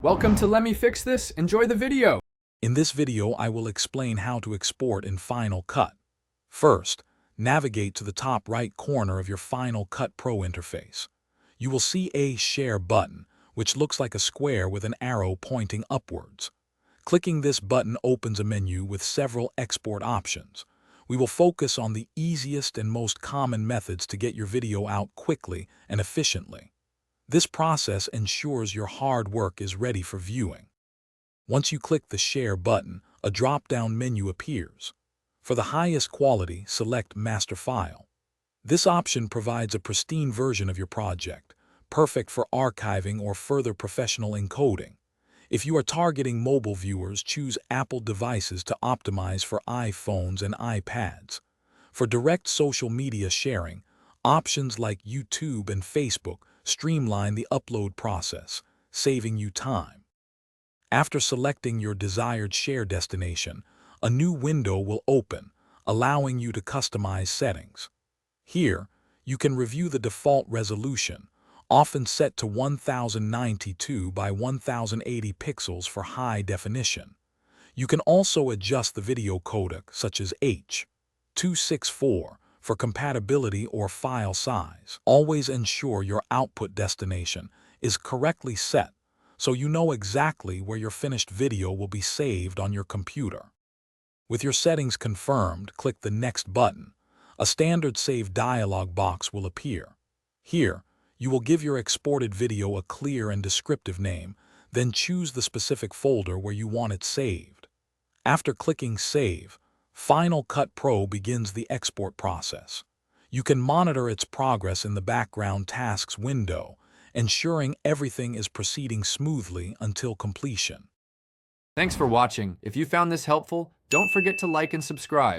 Welcome to Let Me Fix This. Enjoy the video. In this video, I will explain how to export in Final Cut. First, navigate to the top right corner of your Final Cut Pro interface. You will see a Share button, which looks like a square with an arrow pointing upwards. Clicking this button opens a menu with several export options. We will focus on the easiest and most common methods to get your video out quickly and efficiently. This process ensures your hard work is ready for viewing. Once you click the Share button, a drop-down menu appears. For the highest quality, select Master File. This option provides a pristine version of your project, perfect for archiving or further professional encoding. If you are targeting mobile viewers, choose Apple devices to optimize for iPhones and iPads. For direct social media sharing, options like YouTube and Facebook streamline the upload process, saving you time. After selecting your desired share destination, a new window will open, allowing you to customize settings. Here, you can review the default resolution, often set to 1092 by 1080 pixels for high definition. You can also adjust the video codec, such as H.264, for compatibility or file size. Always ensure your output destination is correctly set so you know exactly where your finished video will be saved on your computer. With your settings confirmed, click the Next button. A standard save dialog box will appear. Here, you will give your exported video a clear and descriptive name, then choose the specific folder where you want it saved. After clicking Save, Final Cut Pro begins the export process. You can monitor its progress in the Background Tasks window, ensuring everything is proceeding smoothly until completion. Thanks for watching. If you found this helpful, don't forget to like and subscribe.